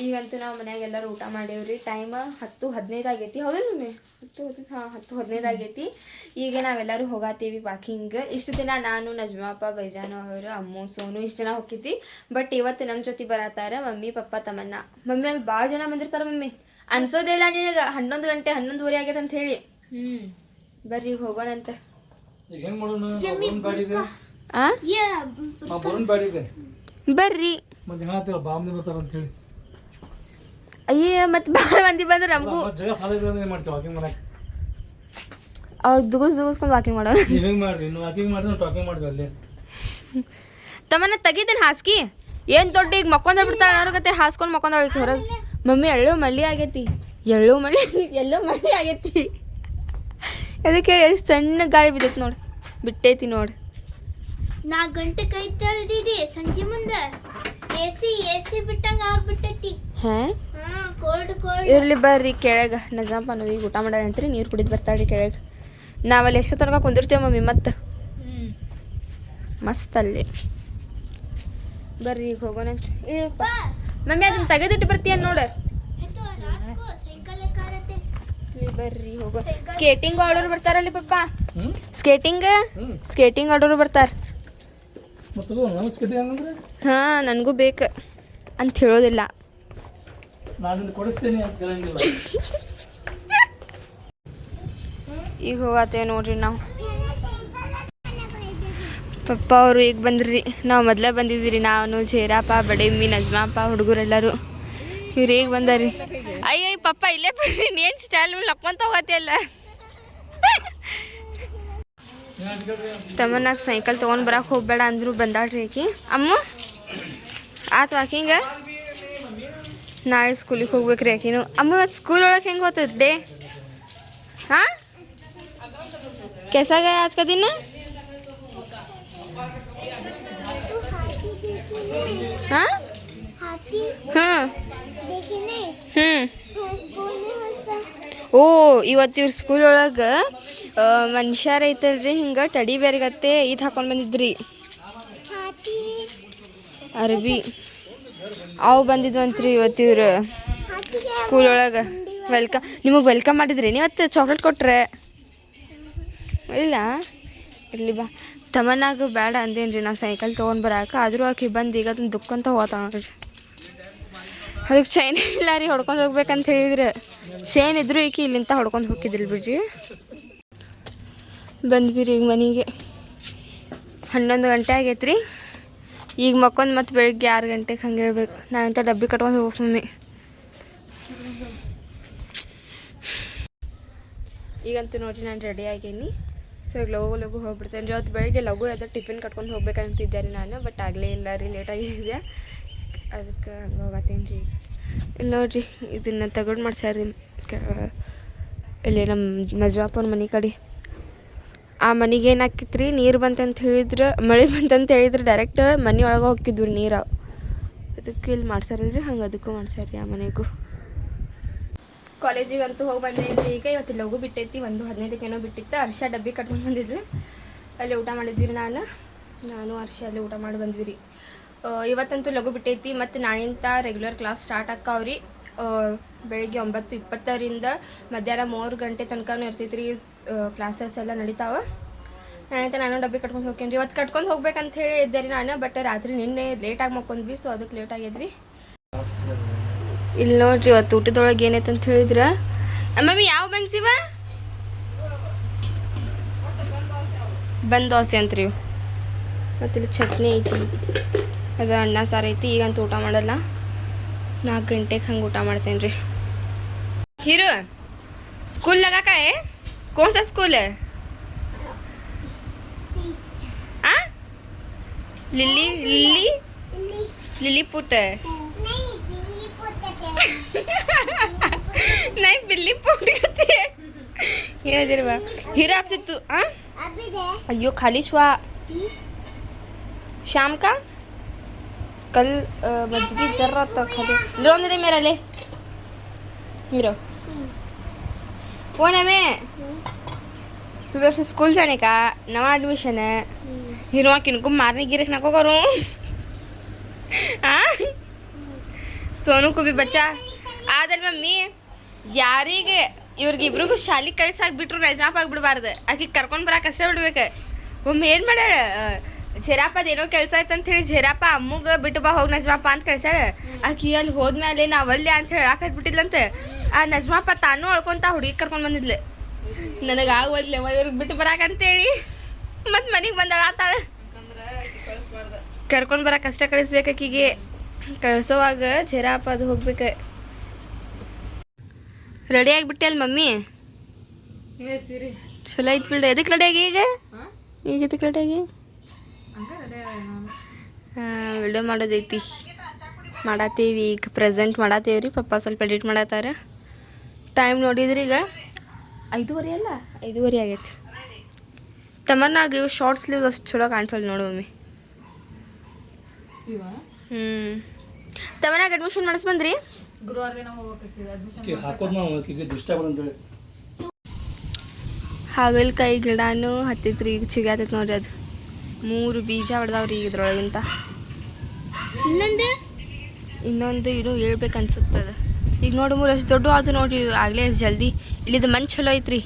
ಈಗಂತೂ ನಾವು ಮನ್ಯಾಗ ಎಲ್ಲರೂ ಊಟ ಮಾಡೇವ್ರಿ. ಟೈಮ್ 10:15 ಆಗೈತಿ. ಹೌದಲ್ಲ ಮಮ್ಮಿ? 10:15 ಆಗೈತಿ. ಈಗ ನಾವೆಲ್ಲರೂ ಹೋಗಾತೀವಿ ವಾಕಿಂಗ್. ಇಷ್ಟು ದಿನ ನಾನು, ನಜ್ಮಾಪ್ಪ, ಬೈಜಾನು ಅವರು, ಅಮ್ಮು, ಸೋನು ಇಷ್ಟು ಜನ ಹೋಗಿದ್ವಿ. ಬಟ್ ಇವತ್ತು ನಮ್ಮ ಜೊತೆ ಬರತ್ತಾರ ಮಮ್ಮಿ, ಪಪ್ಪ, ತಮ್ಮನ್ನ. ಮಮ್ಮಿ ಅಲ್ಲಿ ಭಾಳ ಜನ ಬಂದಿರ್ತಾರ ಮಮ್ಮಿ. ಅನ್ಸೋದೇ ಇಲ್ಲ ನಿನಗೆ 11 ಗಂಟೆ 11:30 ಆಗ್ಯದ ಅಂತ ಹೇಳಿ. ಬರ್ರಿ ಹೋಗೋಣಂತ. ಬರ್ರಿ. ಅಯ್ಯ ಮತ್ತೆ ಭಾಳ ಮಂದಿ ಬಂದ್ರೆ ನಮಗೂ ದುಗುಸ್ಕೊಂಡು ವಾಕಿಂಗ್ ಮಾಡೋಣ. ತಮ್ಮನ್ನ ತೆಗಿತೇನೆ ಹಾಸ್ಕಿ. ಏನು ದೊಡ್ಡ ಈಗ ಮಕ್ಕೊಂದ ಬಿಡ್ತಾಳೆ ಅವ್ರ ಗತೆ ಹಾಸ್ಕೊಂಡು ಮಕ್ಕೊಂದಾಳ ಹೊರಗೆ. ಮಮ್ಮಿ ಎಳ್ಳೋ ಮಳ್ಳಿ ಆಗೈತಿ. ಎಲ್ಲೋ ಮಳ್ಳಿ ಆಗೈತಿ. ಅದಕ್ಕೆ ಸಣ್ಣ ಗಾಳಿ ಬಿದ್ದೈತಿ ನೋಡಿ, ಬಿಟ್ಟೈತಿ ನೋಡಿ. 4 ಗಂಟೆ ಕೈತಲ್ದಿದಿ ಸಂಜೆ ಮುಂದೆ ಎಸಿ ಬಿಟ್ಟಂಗ ಆಗ್ಬಿಟ್ಟೈತಿ. ಇರ್ಲಿ ಬರ್ರಿ ಕೆಳಗೆ. ನಜಾಪ ನಾವು ಈಗ ಊಟ ಮಾಡೋಣ ಅಂತ್ರಿ, ನೀರು ಕುಡಿದು ಬರ್ತಾಳ್ರಿ ಕೆಳಗೆ. ನಾವಲ್ಲಿ ಎಷ್ಟು ತನಕ ಕುಂದಿರ್ತೇವೆ ಮಮ್ಮಿ ಮತ್ತೆ ಮಸ್ತ್ ಅಲ್ಲಿ. ಬರ್ರಿ ಈಗ ಹೋಗೋಣ. ಮಮ್ಮಿ ಅದನ್ನ ತೆಗೆದಿಟ್ಟು ಬರ್ತೀಯ ನೋಡ. ಬರ್ರಿ ಹೋಗೋ. ಸ್ಕೇಟಿಂಗ್ ಆಡೋರು ಬರ್ತಾರಲ್ಲಿ ಪಪ್ಪ. ಸ್ಕೇಟಿಂಗ್ ಆಡೋರು ಬರ್ತಾರ. ಹಾ ನನಗೂ ಬೇಕು ಅಂತ ಹೇಳೋದಿಲ್ಲ. ಈಗ ಹೋಗತ್ತೇವೆ ನೋಡ್ರಿ ನಾವು. ಪಪ್ಪ ಅವರು ಈಗ ಬಂದ್ರಿ. ನಾವು ಮೊದಲೇ ಬಂದಿದ್ದೀರಿ. ನಾನು, ಜೇರಪ್ಪ, ಬಡೇಮ್ಮಿ, ನಜ್ಮಾಪ್ಪ, ಹುಡುಗರೆಲ್ಲರೂ. ಇವ್ರು ಈಗ ಬಂದಾರಿ. ಅಯ್ಯ ಪಪ್ಪ ಇಲ್ಲೇ ಬರ್ರಿ. ನೀನು ಸ್ಟೈಲ್ ಮೇಲೆ ಲಕ್ಕೊಂತ ಹೋಗತ್ತಿಯಲ್ಲ. ತಮ್ಮನಾಗ ಸೈಕಲ್ ತೊಗೊಂಡು ಬರಕ್ಕೆ ಹೋಗ್ಬೇಡ ಅಂದರು ಬಂದಾಳ್ರಿ ಆಕಿ. ಅಮ್ಮ ಆತು ವಾಕಿಂಗ. ನಾಳೆ ಸ್ಕೂಲಿಗೆ ಹೋಗ್ಬೇಕ್ರಿ ಆಕಿನು. ಅಮ್ಮ ಇವತ್ತು ಸ್ಕೂಲ್ ಒಳಗೆ ಹೆಂಗೆ ಹೋಗ್ತದೆ? ಹಾಂ कैसा गया आज का दिन? हाँ हाँ ಓ ಇವತ್ತು ಇವ್ರ ಸ್ಕೂಲ್ ಒಳಗೆ ಮನುಷ್ಯರ ಐತಲ್ರಿ ಹಿಂಗೆ ಟಡಿ ಬೇರೆಗತ್ತೆ ಇದು ಹಾಕೊಂಡು ಬಂದಿದ್ರಿ ಅರ್ಬಿ. ಅವು ಬಂದಿದ್ವಂತ್ರಿ ಇವತ್ತು ಇವ್ರು ಸ್ಕೂಲ್ ಒಳಗೆ. ನಿಮಗೆ ವೆಲ್ಕಮ್ ಮಾಡಿದ್ರಿ ಇವತ್ತು ಚಾಕ್ಲೇಟ್ ಕೊಟ್ರೆ ಇಲ್ಲ? ಇರಲಿ ಬಾ. ತಮ್ಮನಾಗ ಬೇಡ ಅಂದೇನು ರೀ ನಾ ಸೈಕಲ್ ತೊಗೊಂಡು ಬರೋಕೆ. ಆದರೂ ಆಕೆ ಬಂದು ಈಗ ಅದನ್ನು ದುಕ್ಕಂತ ಹೋಗ್ತಾವ ನೋಡ್ರಿ. ಅದಕ್ಕೆ ಚೈನ್ ಇಲ್ಲ ರೀ ಹೊಡ್ಕೊಂಡು ಹೋಗ್ಬೇಕಂತ ಹೇಳಿದ್ರೆ. ಚೈನ್ ಇದ್ರೂ ಈಕಿ ಇಲ್ಲಿಂದ ಹೊಡ್ಕೊಂಡು ಹೋಗಿದ್ದಿಲ್ಲ ಬಿಡ್ರಿ. ಬಂದ್ವಿ ರೀ ಈಗ ಮನೆಗೆ. 11 ಗಂಟೆ ಆಗೈತೆ ರೀ. ಈಗ ಮಕ್ಕೊಂದು ಮತ್ತು ಬೆಳಗ್ಗೆ 6 ಗಂಟೆಗೆ ಹಂಗೆ ಹೇಳ್ಬೇಕು. ನಾನಂತ ಡಬ್ಬಿ ಕಟ್ಕೊಂಡು ಹೋಗ್ಬೇಕು ಮಮ್ಮಿ. ಈಗಂತೂ ನೋಡಿರಿ ನಾನು ರೆಡಿ ಆಗೀನಿ. ಸೊ ಈಗ ಲಗು ಹೋಗ್ಬಿಡ್ತೇನೆ ರೀ. ಅವತ್ತು ಬೆಳಗ್ಗೆ ಲಗು ಅದ ಟಿಫಿನ್ ಕಟ್ಕೊಂಡು ಹೋಗ್ಬೇಕಂತಿದ್ದೆ ರೀ ನಾನು. ಬಟ್ ಆಗಲೇ ಇಲ್ಲ ರೀ, ಲೇಟಾಗಿದ್ದೆ. ಅದಕ್ಕೆ ಹಂಗೆ ಹೋಗತ್ತೇನೆ ರೀ. ಇಲ್ಲಿ ನೋಡಿರಿ ಇದನ್ನು ತಗೊಂಡು ಮಾಡ್ಸ್ಯಾರ ರೀ ಇಲ್ಲಿ ನಮ್ಮ ನಜ್ವಾಪನ ಮನೆ ಕಡೆ. ಆ ಮನೆಗೆ ಏನಾಕಿತ್ತು ರೀ, ನೀರು ಬಂತಂತ ಹೇಳಿದ್ರೆ, ಮಳೆ ಬಂತಂತ ಹೇಳಿದ್ರೆ ಡೈರೆಕ್ಟ್ ಮನೆ ಒಳಗೆ ಹೋಗಿದ್ವಿ ರೀ ನೀರು. ಅದಕ್ಕೆ ಇಲ್ಲಿ ಮಾಡ್ಸ್ಯಾರ ಹಂಗೆ ಅದಕ್ಕೂ ಮಾಡ್ಸ್ಯಾರ ರೀ ಆ ಮನೆಗೂ. ಕಾಲೇಜಿಗಂತೂ ಹೋಗಿ ಬಂದಿದ್ವಿ. ಈಗ ಇವತ್ತು ಲಘು ಬಿಟ್ಟೈತಿ. 1:15 ಏನೋ ಬಿಟ್ಟಿತ್ತು. ಹರ್ಷ ಡಬ್ಬಿ ಕಟ್ಕೊಂಡು ಬಂದಿದ್ವಿ. ಅಲ್ಲಿ ಊಟ ಮಾಡಿದ್ವಿ ರೀ. ನಾನು ಹರ್ಷ ಅಲ್ಲಿ ಊಟ ಮಾಡಿ ಬಂದ್ವಿ ರೀ. ಇವತ್ತಂತೂ ಲಘು ಬಿಟ್ಟೈತಿ. ಮತ್ತು ನಾಳಿಂದ ರೆಗ್ಯುಲರ್ ಕ್ಲಾಸ್ ಸ್ಟಾರ್ಟ್ ಆಕ್ಕಾವ್ರಿ. ಬೆಳಿಗ್ಗೆ 9:20ರಿಂದ ಮಧ್ಯಾಹ್ನ 3 ಗಂಟೆ ತನಕನೂ ಇರ್ತೈತಿ ರೀ. ಕ್ಲಾಸಸ್ ಎಲ್ಲ ನಡೀತಾವೆ. ನಾನಂತ ನಾನು ಡಬ್ಬಿ ಕಟ್ಕೊಂಡು ಹೋಗ್ತೀನಿ ರೀ. ಇವತ್ತು ಕಟ್ಕೊಂಡು ಹೋಗ್ಬೇಕಂತ ಹೇಳಿ ಇದ್ದೆ ರೀ ನಾನು. ಬಟ್ ರಾತ್ರಿ ನಿನ್ನೆ ಲೇಟಾಗಿ ಮಕ್ಕೊಂಡ್ವಿ. ಸೊ ಅದಕ್ಕೆ ಲೇಟ್ ಆಗಿದ್ವಿ. ಇಲ್ಲಿ ನೋಡ್ರಿ ಇವತ್ತು ಊಟದೊಳಗೆ ಏನೈತೆ ಅಂತ ಹೇಳಿದ್ರೆ, ಮಮ್ಮಿ ಯಾವ ಬನ್ಸಿವ ಬಂದ್ ದೋಸೆ ಅಂತ್ರಿ. ಮತ್ತು ಇಲ್ಲಿ ಚಟ್ನಿ ಐತಿ, ಅದು ಅನ್ನ ಸಾರು ಐತಿ. ಈಗಂತೂ ಊಟ ಮಾಡಲ್ಲ. 4 ಗಂಟೆಗೆ ಹಂಗೆ ಊಟ ಮಾಡ್ತೇನೆ ರೀ. हीरो स्कूल लगा का है? कौन सा स्कूल है? हाँ लिली लिली लिलीपुट है। नहीं बिल्ली पुट कहते हैं। ये जरा हीरा आपसे तू हाँ अयो खाली छुआ शाम का कल मजगी चल रहा था खाली लो मेरे मेरा ले मेरा फोन है मैं तू कब से स्कूल जाने का नवा एडमिशन है हीरो किनको मारने गिरे ना को करूँ हाँ ಸೋನುಕು ಬಿ ಬಚ್ಚ ಆದ್ರೆ ಮಮ್ಮಿ ಯಾರಿಗೆ ಇವ್ರಿಗಿಬ್ರಿಗೂ ಶಾಲಿ ಕಳ್ಸಾಕ್ಬಿಟ್ರು ರಜಾಪ್ ಆಗ್ಬಿಡ್ಬಾರ್ದು ಆಕಿ ಕರ್ಕೊಂಡು ಬರಕ್ಕೆ ಕಷ್ಟ ಬಿಡ್ಬೇಕು. ಒಮ್ಮೆ ಏನು ಮಾಡ್ಯಾಳ ಝೆರಾಪದ ಏನೋ ಕೆಲಸ ಆಯ್ತು ಅಂತ ಹೇಳಿ ಝೆರಾಪ ಅಮ್ಮಗ ಬಿಟ್ಟು ಬಾ ಹೋಗಿ ನಜ್ಮಾಪ ಅಂತ ಕಳ್ಸಾಳ. ಆಕಿ ಅಲ್ಲಿ ಹೋದ್ಮೇಲೆ ನಾವಲ್ಲೇ ಅಂತ ಹೇಳಿ ಹಾಕತ್ಬಿಟ್ಟಿದ್ಲಂತೆ. ಆ ನಜ್ಮಾಪ ತಾನು ಅಳ್ಕೊಂತ ಹುಡುಗಿ ಕರ್ಕೊಂಡು ಬಂದಿದ್ಲು. ನನಗೆ ಆಗೋದ್ಲೆ ಇವ್ರಿಗೆ ಬಿಟ್ಟು ಬರಾಕಂತೇಳಿ ಮತ್ತು ಮನೆಗೆ ಬಂದಾಳ ಆತಾಳ. ಕರ್ಕೊಂಡು ಬರಕ್ಕೆ ಕಷ್ಟ ಕಳಿಸ್ಬೇಕು ಆಕಿಗೆ. ಕಳ್ಸೋವಾಗ ಝೆರಾಪ ಅದು ಹೋಗ್ಬೇಕು. ರೆಡಿ ಆಗಿಬಿಟ್ಟೆ ಅಲ್ಲಿ ಮಮ್ಮಿ ಚಲೋ ಐತ್ ಬಿಡ್ರಿ. ಎದಕ್ಕೆ ರೆಡಿ ಆಗಿ ಈಗ ಇದಕ್ಕೆ ರೆಡಿ ಆಗಿ ವಿಡಿಯೋ ಮಾಡೋದೈತಿ ಮಾಡತ್ತೀವಿ. ಈಗ ಪ್ರೆಸೆಂಟ್ ಮಾಡತ್ತೇವೆ ರೀ. ಪಪ್ಪ ಸ್ವಲ್ಪ ಎಡಿಟ್ ಮಾಡತ್ತಾರ. ಟೈಮ್ ನೋಡಿದ್ರಿ ಈಗ 5:30 ಅಲ್ಲ 5:30 ಆಗೈತಿ. ತಮ್ಮನ್ನಾಗ ಇವು ಶಾರ್ಟ್ ಸ್ಲೀವ್ಸ್ ಅಷ್ಟು ಚಲೋ ಕಾಣಿಸಲ್ಲ ನೋಡು ಮಮ್ಮಿ. ತಮ್ಮನಾಗ ಅಡ್ಮಿಷನ್ ಮಾಡಿಸ್ ಬಂದ್ರಿ ಹಾಗಲಕಾಯಿ ಗಿಡನೂ ಹತ್ತೈತ್ರಿ. ಈಗ ಚಿಗಾತೈತಿ ನೋಡ್ರಿ. ಅದು 3 ಬೀಜ ಹೊಡೆದಾವ್ರಿ ಈಗ ಇದ್ರೊಳಗಿಂತ. ಇನ್ನೊಂದು ಇನ್ನೂ ಹೇಳ್ಬೇಕು ಅನ್ಸುತ್ತದ. ಈಗ ನೋಡಿ 3 ಅಷ್ಟು ದೊಡ್ಡ ಅದು ನೋಡ್ರಿ. ಆಗಲೇ ಜಲ್ದಿ ಇಲ್ಲಿದು ಮಣ್ಣು ಚಲೋ ಐತ್ರಿ.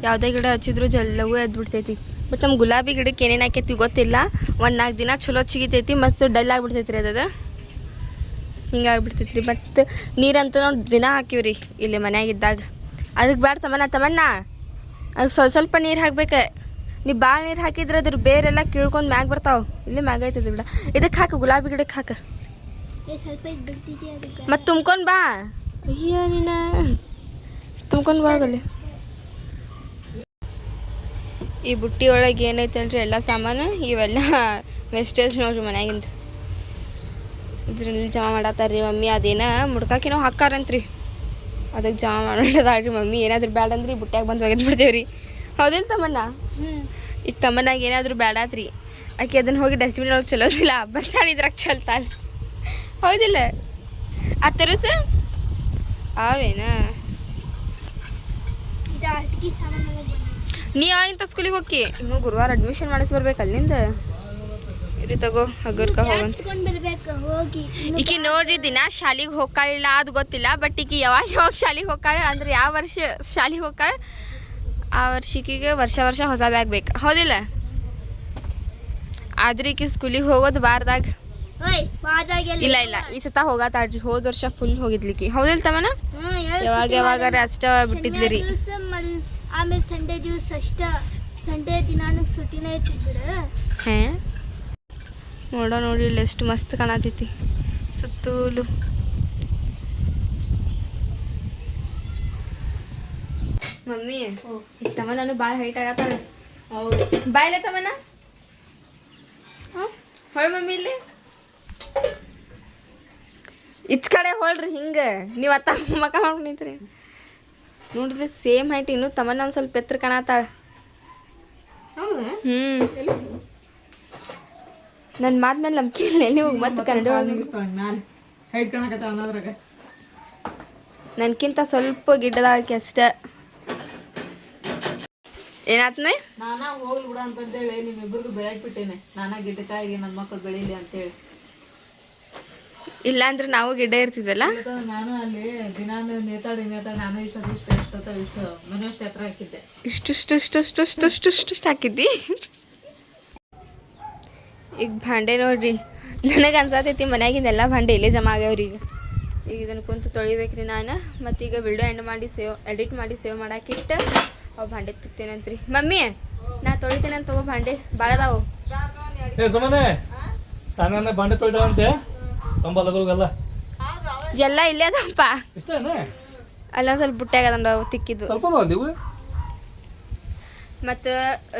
ಯಾವುದೇ ಗಿಡ ಹಚ್ಚಿದ್ರು ಜಲ್ಲವೂ ಎದ್ಬಿಡ್ತೈತಿ. ಬಟ್ ನಮ್ಮ ಗುಲಾಬಿ ಗಿಡಕ್ಕೆ ಏನೇನು ಹಾಕೈತಿ ಗೊತ್ತಿಲ್ಲ. 1-4 ದಿನ ಚಲೋ ಚಿಗಿತೈತಿ, ಮಸ್ತ್ ಡಲ್ ಆಗಿಬಿಡ್ತೈತಿ ರೀ. ಅದು ಹಿಂಗಾಗ್ಬಿಡ್ತೈತಿ ರೀ. ಮತ್ತು ನೀರಂತೂ ನಾವು ದಿನ ಹಾಕಿವ್ರಿ ಇಲ್ಲಿ ಮನ್ಯಾಗಿದ್ದಾಗ. ಅದಕ್ಕೆ ಬೇಡ ತಮ್ಮನ್ನ ಅದಕ್ಕೆ ಸ್ವಲ್ಪ ನೀರು ಹಾಕ್ಬೇಕು. ನೀವು ಭಾಳ ನೀರು ಹಾಕಿದ್ರೆ ಅದ್ರ ಬೇರೆಲ್ಲ ಕೀಳ್ಕೊಂಡು ಮ್ಯಾಗ ಬರ್ತಾವೆ. ಇಲ್ಲೇ ಮ್ಯಾಗ ಐತದ ಬಿಡ. ಇದಕ್ಕೆ ಹಾಕು, ಗುಲಾಬಿ ಗಿಡಕ್ಕೆ ಹಾಕು. ಮತ್ತು ತುಂಬ್ಕೊಂಡು ಬಾ. ಅಯ್ಯೋ ನೀನು ತುಂಬ್ಕೊಂಡು ಬಾ ಆಗಲ್ಲಿ. ಈ ಬುಟ್ಟಿ ಒಳಗೆ ಏನೈತಲ್ರಿ ಎಲ್ಲ ಸಾಮಾನು. ಇವೆಲ್ಲ ವೆಸ್ಟೇಜ್ ನೋಡ್ರಿ ಮನ್ಯಾಗಿಂದ. ಇದ್ರಲ್ಲಿ ಜಮಾ ಮಾಡತ್ತಾರ ರೀ ಮಮ್ಮಿ. ಅದೇನ ಮುಡ್ಕಾಕಿನೋ ಹಾಕಾರಂತ್ರಿ. ಅದಕ್ಕೆ ಜಮಾ ಮಾಡೋದಾಡ್ರಿ ಮಮ್ಮಿ. ಏನಾದರೂ ಬೇಡ ಅಂದ್ರೆ ಈ ಬುಟ್ಟ್ಯಾಗ ಬಂದು ಒಗೆದು ಬಿಡ್ತೇವೆ ರೀ. ಹೌದಿಲ್ಲ ತಮ್ಮನ್ನ? ಈಗ ತಮ್ಮನಾಗ ಏನಾದರೂ ಬೇಡಾತ್ರಿ ಆಕೆ ಅದನ್ನು ಹೋಗಿ ಡಸ್ಟ್ಬಿನ್ ಒಳಗೆ ಚಲೋದಿಲ್ಲ. ಬಂದಾಳಿದ್ರಾಗ ಚಲ್ತಾಳ. ಹೌದಿಲ್ಲ? ಆ ತರಸ ಅವೇನ ನೀ ಇಂಥ ಸ್ಕೂಲಿಗೆ ಹೋಗಿ ಇನ್ನು ಗುರುವಾರ ಅಡ್ಮಿಷನ್ ಮಾಡಿಸಿ ಬರ್ಬೇಕು ಅಲ್ಲಿಂದ. ಇರಿ ತಗೋ ಹಗರ್ಕ ಹೋಗಂತ. ಈಕಿ ನೋಡ್ರಿ ದಿನ ಶಾಲಿಗೆ ಹೋಗ್ಕಾಳಿಲ್ಲ ಅದು ಗೊತ್ತಿಲ್ಲ. ಬಟ್ ಈಕಿ ಯಾವಾಗ ಶಾಲಿಗೆ ಹೋಗ್ಕಾಳೆ ಅಂದ್ರೆ ಯಾವ ವರ್ಷ ಶಾಲಿಗೆ ಹೋಗ್ಕಾಳೆ ಆ ವರ್ಷಕ್ಕಿಗೆ ವರ್ಷ ಹೊಸ ಬ್ಯಾಗ್ ಬೇಕು. ಹೌದಿಲ್ಲ? ಆದ್ರೆ ಈಕಿ ಸ್ಕೂಲಿಗೆ ಹೋಗೋದು ಬಾರ್ದಾಗ ಇಲ್ಲ ಈ ಸತ ಹೋಗತ್ತಾಡ್ರಿ. ಹೋದ ವರ್ಷ ಫುಲ್ ಹೋಗಿದ್ಲಿಕ್ಕಿ. ಹೌದಿಲ್ಲ ತಮ್ಮನ? ಯಾವಾಗಾರ ಅಷ್ಟ ಬಿಟ್ಟಿದ್ಲಿ ರೀ. ಆಮೇಲೆ ಸಂಡೇ ದಿವಸ ಅಷ್ಟ. ಸಂಡೇ ದಿನಾನು ಸುಟಿನೇ ಇರ್ತಿದ್ರು. ನೋಡಿ ಇಲ್ಲಿ ಎಷ್ಟು ಮಸ್ತ್ ಕಾಣತೈತಿ ಸುತ್ತಲೂ. ಮಮ್ಮಿ ತಮ್ಮ ನಾನು ಭಾಳ ಹೈಟ್ ಆಗತ್ತಾಳೆ. ಬಾಯ್ಲೆ ತಮ್ಮನ ಹೊಳ ಮಮ್ಮಿ ಇಲ್ಲಿ ಇಚ್ ಕಡೆ ಹೊಳ್ರಿ. ಹಿಂಗೆ ನೀವು ಅತ್ತ ಮಕ್ಕ ಮಾಡ್ಕೊಂಡು ನಿಂತ್ರಿ ನೋಡಿದ್ರೆ ಸೇಮ್ ಹೈಟ್. ಇನ್ನು ತಮ್ಮನ ಒಂದು ಸ್ವಲ್ಪ ಎತ್ತರ ಕಾಣತ್ತಾಳ. ನನ್ನ ಮಾದ್ಮೇಲೆ ನಂಬಿಕೆ ಇಲ್ಲ ನೀವು ಮತ್ತೆ ಕನ್ನಡ ನನ್ಕಿಂತ ಸ್ವಲ್ಪ ಗಿಡ್ಡದಾಳಕ್ಕೆ ಅಷ್ಟೇ. ಏನಾತ್ನೇ ನಾನಾ ಹೋಗ್ಲಿ ಬಿಡ ಅಂತಂದೇಳಿ ನಿಮ್ಮಿಬ್ಬರಿಗೂ ಬೆಳೆಯಕ್ ಬಿಟ್ಟೇನೆ. ನಾನಾ ಗಿಡ್ಡಕಾಯಿಗೆ ನನ್ನ ಮಕ್ಕಳು ಬೆಳೀಲಿ ಅಂತೇಳಿ. ಇಲ್ಲ ಅಂದ್ರೆ ನಾವು ಗಿಡ್ಡ ಇರ್ತಿದ್ವಲ್ಲ. ನಾನು ಅಲ್ಲಿ ದಿನ ನೇತಾಡಿ ನಾನು ಇಷ್ಟ ಮನೆಯಷ್ಟು ಎತ್ತರ ಹಾಕಿದ್ದೆ. ಇಷ್ಟು ಹಾಕಿದ್ದಿ. ಈಗ ಭಾಂಡೆ ನೋಡ್ರಿ. ನನಗೆ ಅನ್ಸತೈತಿ ಮನ್ಯಾಗಿಂದೆಲ್ಲ ಭಾಂಡೆ ಇಲ್ಲೇ ಜಮಾ ಆಗ್ಯಾವ್ರಿ. ಈಗ ಇದನ್ನು ಕುಂತು ತೊಳಿಬೇಕ್ರಿ ನಾನು. ಮತ್ತೀಗ ವಿಡಿಯೋ ಎಡಿಟ್ ಮಾಡಿ ಸೇವ್ ಮಾಡಾಕಿಟ್ಟು ಅವು ಭಾಂಡೆ ತಿಕ್ತೇನಂತ್ರಿ. ಮಮ್ಮಿ ನಾ ತೊಳಿತೇನಂತ ತಗೋ ಭಾಂಡೆ ಭಾಳ ಅದಾವು. ಭಾಂಡೆ ತೊಳಿತಾವಂತೆ ಎಲ್ಲ ಇಲ್ಲೇ ಅದಪ್ಪ. ಅಲ್ಲ ಸ್ವಲ್ಪ ಬುಟ್ಟ್ಯಾಗ ಅದಂಡವು ತಿಕ್ಕಿದ್ದು. ಮತ್ತು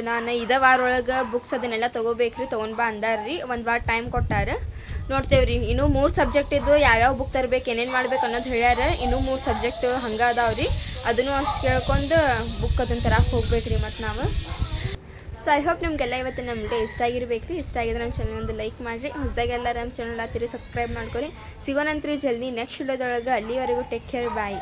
ನಾನು ಇದೇ ವಾರ ಒಳಗೆ ಬುಕ್ಸ್ ಅದನ್ನೆಲ್ಲ ತೊಗೋಬೇಕ್ರಿ. ತೊಗೊಂಡು ಬಾ ಅಂದಾರ್ರಿ. 1 ವಾರ ಟೈಮ್ ಕೊಟ್ಟಾರ. ನೋಡ್ತೇವ್ರಿ. ಇನ್ನೂ 3 ಸಬ್ಜೆಕ್ಟ್ ಇದ್ದು ಯಾವ್ಯಾವ ಬುಕ್ ತರ್ಬೇಕು ಏನೇನು ಮಾಡ್ಬೇಕು ಅನ್ನೋದು ಹೇಳ್ಯಾರ. ಇನ್ನೂ 3 ಸಬ್ಜೆಕ್ಟ್ ಹಂಗೆ ಅದಾವ್ರಿ. ಅದನ್ನು ಅಷ್ಟು ಕೇಳ್ಕೊಂಡು ಬುಕ್ ಅದನ್ನು ತರಕ್ಕೆ ಹೋಗ್ಬೇಕ್ರಿ ಮತ್ತು ನಾವು. ಸೊ ಐ ಹೋಪ್ ನಿಮಗೆಲ್ಲ ಇವತ್ತು ನಮ್ಮ ವಿಡಿಯೋ ಇಷ್ಟ ಆಗಿರ್ಬೇಕ್ರಿ. ಇಷ್ಟ ಆಗಿದ್ರೆ ನಮ್ಮ ಚಾನಲ್ ಒಂದು ಲೈಕ್ ಮಾಡಿರಿ. ಹೊಸದಾಗೆಲ್ಲ ನಮ್ಮ ಚಾನಲ್ ಹತ್ತಿರ ಸಬ್ಸ್ಕ್ರೈಬ್ ಮಾಡ್ಕೊರಿ. ಸಿಗೋಣಂತ್ರಿ ಜಲ್ದಿ ನೆಕ್ಸ್ಟ್ ವಿಡಿಯೋದೊಳಗೆ. ಅಲ್ಲಿವರೆಗೂ ಟೇಕ್ ಕೇರ್, ಬಾಯ್.